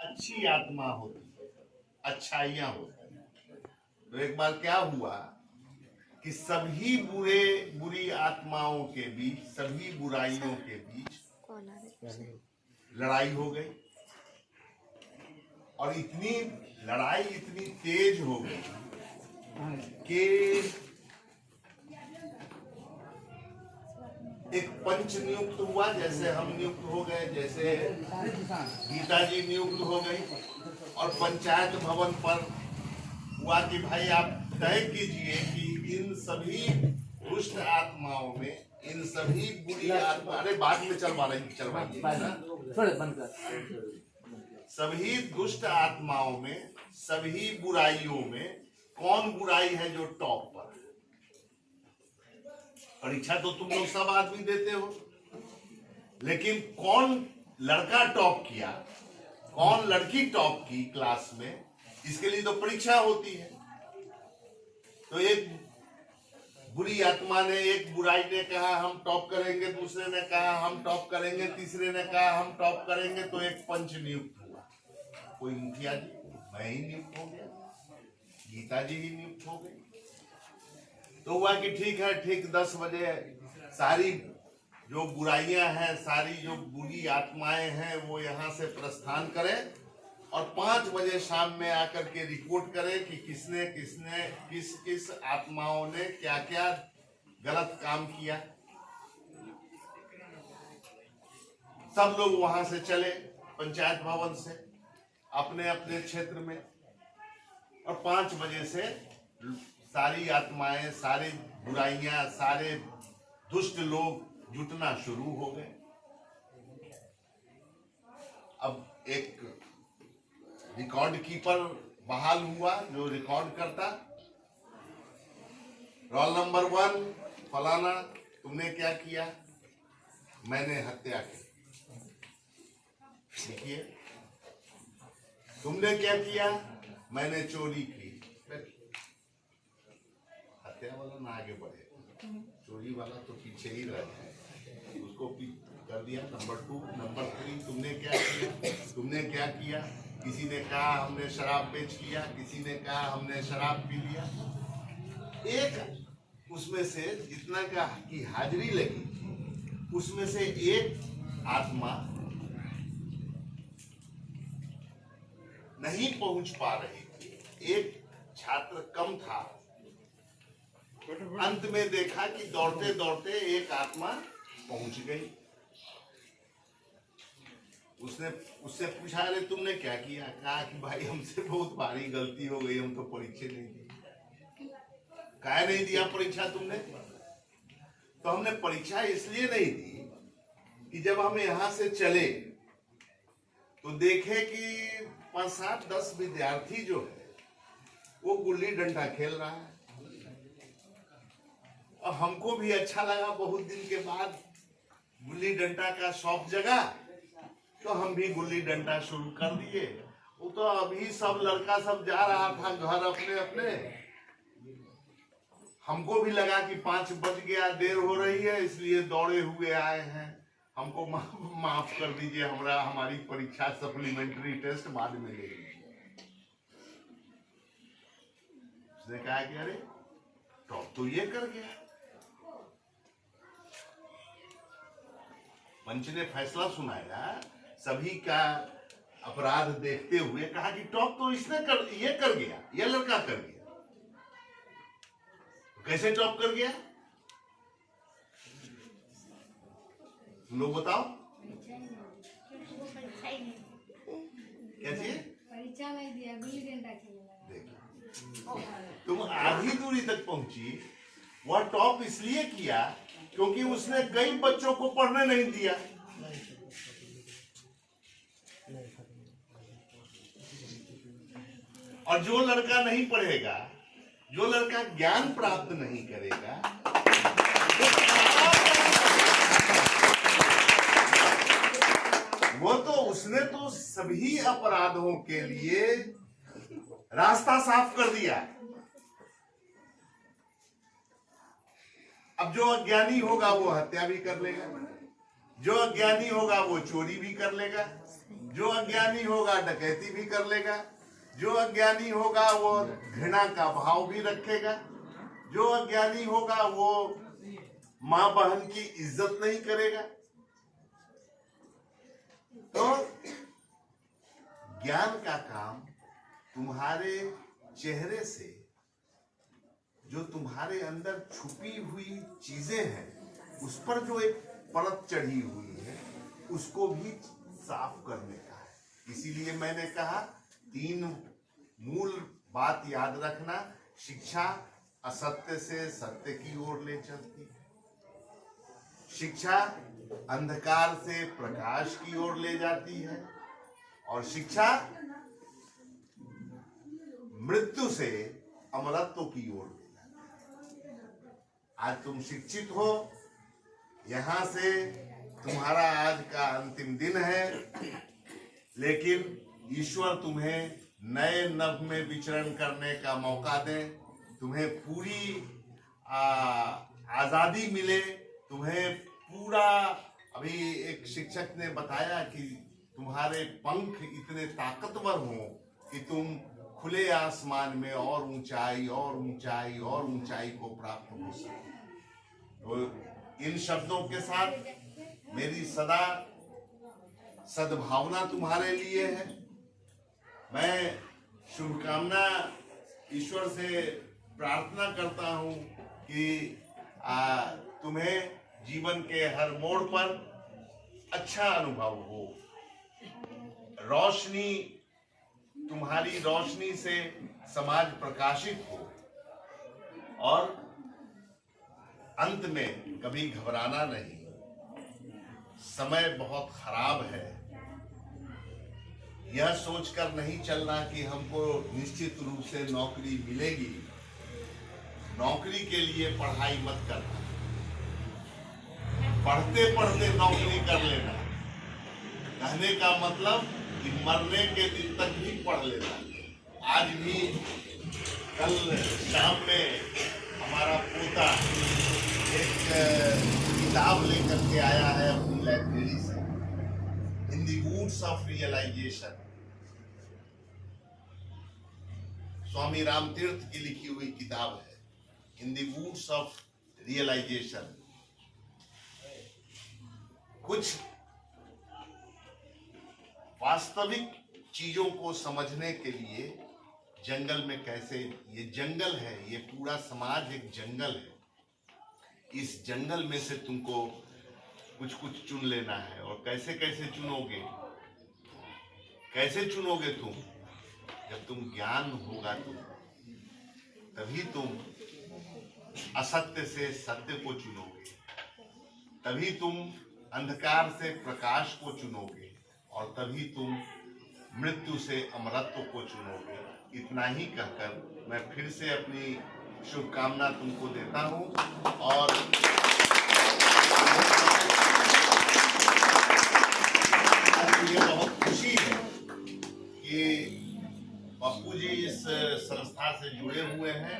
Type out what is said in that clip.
अच्छी आत्मा होती है, अच्छाइयां होती हैं। तो एक बार क्या हुआ कि सभी बुरी आत्माओं के बीच, सभी बुराइयों के बीच लड़ाई हो गई, और इतनी लड़ाई इतनी तेज हो गई कि एक पंच नियुक्त हुआ, जैसे हम नियुक्त हो गए, जैसे गीता जी नियुक्त हो गई, और पंचायत भवन पर हुआ कि भाई आप तय कीजिए कि इन सभी दुष्ट आत्माओं में, इन सभी बुरी आत्मा, अरे बाद में चलवाइए सभी दुष्ट आत्माओं में, सभी बुराइयों में कौन बुराई है जो टॉप पर है। परीक्षा तो तुम लोग सब आदमी देते हो, लेकिन कौन लड़का टॉप किया, कौन लड़की टॉप की क्लास में, इसके लिए तो परीक्षा होती है। तो एक बुरी आत्मा ने, एक बुराई ने कहा हम टॉप करेंगे, दूसरे ने कहा हम टॉप करेंगे, तीसरे ने कहा हम टॉप करेंगे, तो एक पंच नियुक्त हुआ। कोई मुखिया जी, मैं ही नियुक्त हो गया, गीता जी ही नियुक्त हो गई। तो हुआ कि ठीक है, ठीक 10 बजे सारी जो बुराइयां हैं, सारी जो बुरी आत्माएं हैं, वो यहाँ से प्रस्थान करें, और 5 बजे शाम में आकर के रिपोर्ट करें कि किसने किसने किस किस आत्माओं ने क्या क्या गलत काम किया। सब लोग वहां से चले पंचायत भवन से अपने अपने क्षेत्र में, और 5 बजे से सारी आत्माएं, सारी बुराइयां, सारे दुष्ट लोग जुटना शुरू हो गए। अब एक रिकॉर्ड कीपर बहाल हुआ जो रिकॉर्ड करता, रोल नंबर 1 फलाना, तुमने क्या किया? मैंने हत्या की। देखिए, तुमने क्या किया? मैंने चोरी की। हत्या वाला ना आगे बढ़े, चोरी वाला तो पीछे ही रह जाए, उसको कर दिया नंबर 2। नंबर 3, तुमने क्या किया? तुमने क्या किया? किसी ने कहा हमने शराब बेच लिया, किसी ने कहा हमने शराब पी लिया। एक उसमें से जितना का की हाजिरी लगी, उसमें से एक आत्मा नहीं पहुंच पा रही थी, एक छात्र कम था। अंत में देखा कि दौड़ते दौड़ते एक आत्मा पहुंच गई। उसने उससे पूछा, अरे तुमने क्या किया? कहा कि भाई हमसे बहुत भारी गलती हो गई, हम तो परीक्षा नहीं दी। काहे नहीं दिया परीक्षा तुमने? तो हमने परीक्षा इसलिए नहीं दी कि जब हम यहाँ से चले तो देखे कि 5, 7, 10 विद्यार्थी जो है वो गुल्ली डंडा खेल रहा है, और हमको भी अच्छा लगा। बहुत दिन के बाद गुल्ली डंडा का शौक जगा, तो हम भी गुल्ली डंडा शुरू कर दिए। वो तो अभी सब लड़का सब जा रहा था घर अपने अपने, हमको भी लगा कि 5 बज गया, देर हो रही है, इसलिए दौड़े हुए आए हैं, हमको माफ कर दीजिए, हमारी परीक्षा सप्लीमेंट्री टेस्ट बाद में ले लीजिए। उसने कहा कि अरे टॉप तो ये कर गया। पंच ने फैसला सुनाया, सभी का अपराध देखते हुए कहा कि टॉप तो इसने ये कर गया, ये लड़का कर गया। कैसे टॉप कर गया? तुम लोग बताओ। कैसे? परीक्षा नहीं दिया, गुल्ली डंडा खेलने लगा। तुम आधी दूरी तक पहुंची, वह टॉप इसलिए किया क्योंकि उसने कई बच्चों को पढ़ने नहीं दिया। और जो लड़का नहीं पढ़ेगा, जो लड़का ज्ञान प्राप्त नहीं करेगा, वो तो उसने तो सभी अपराधों के लिए रास्ता साफ कर दिया। अब जो अज्ञानी होगा वो हत्या भी कर लेगा, जो अज्ञानी होगा वो चोरी भी कर लेगा, जो अज्ञानी होगा डकैती भी कर लेगा, जो अज्ञानी होगा वो घृणा का भाव भी रखेगा, जो अज्ञानी होगा वो मां बहन की इज्जत नहीं करेगा। तो ज्ञान का काम तुम्हारे चेहरे से जो तुम्हारे अंदर छुपी हुई चीजें हैं उस पर जो एक परत चढ़ी हुई है उसको भी साफ करने का है। इसीलिए मैंने कहा 3 मूल बात याद रखना। शिक्षा असत्य से सत्य की ओर ले चलती है, शिक्षा अंधकार से प्रकाश की ओर ले जाती है, और शिक्षा मृत्यु से अमरत्व की ओर ले जाती है। आज तुम शिक्षित हो, यहां से तुम्हारा आज का अंतिम दिन है, लेकिन ईश्वर तुम्हें नए नभ में विचरण करने का मौका दे, तुम्हें पूरी आजादी मिले, तुम्हें पूरा। अभी एक शिक्षक ने बताया कि तुम्हारे पंख इतने ताकतवर हों कि तुम खुले आसमान में और ऊंचाई और ऊंचाई और ऊंचाई को प्राप्त हो सके। तो इन शब्दों के साथ मेरी सदा सद्भावना तुम्हारे लिए है। मैं शुभकामना ईश्वर से प्रार्थना करता हूं कि तुम्हें जीवन के हर मोड़ पर अच्छा अनुभव हो। रोशनी, तुम्हारी रोशनी से समाज प्रकाशित हो, और अंत में कभी घबराना नहीं। समय बहुत खराब है, यह सोचकर नहीं चलना कि हमको निश्चित रूप से नौकरी मिलेगी। नौकरी के लिए पढ़ाई मत करना, पढ़ते पढ़ते नौकरी कर लेना। कहने का मतलब कि मरने के दिन तक भी पढ़ लेना। आज भी कल शाम में हमारा पोता एक किताब लेकर के आया है अपनी लाइब्रेरी से, in the woods of realisation, Swami Ramtirtha की लिखी हुई किताब है, in the woods of realisation. कुछ वास्तविक चीजों को समझने के लिए जंगल में कैसे, ये जंगल है, ये पूरा समाज एक जंगल है। इस जंगल में से तुमको कुछ कुछ चुन लेना है। और कैसे कैसे चुनोगे, कैसे चुनोगे तुम? जब तुम ज्ञान होगा तभी तुम असत्य से सत्य को चुनोगे, तभी तुम अंधकार से प्रकाश को चुनोगे, और तभी तुम मृत्यु से अमरत्व को चुनोगे। इतना ही कहकर मैं फिर से अपनी शुभकामना तुमको देता हूं, और मुझे बहुत खुशी है कि पप्पू जी इस संस्था से जुड़े हुए हैं।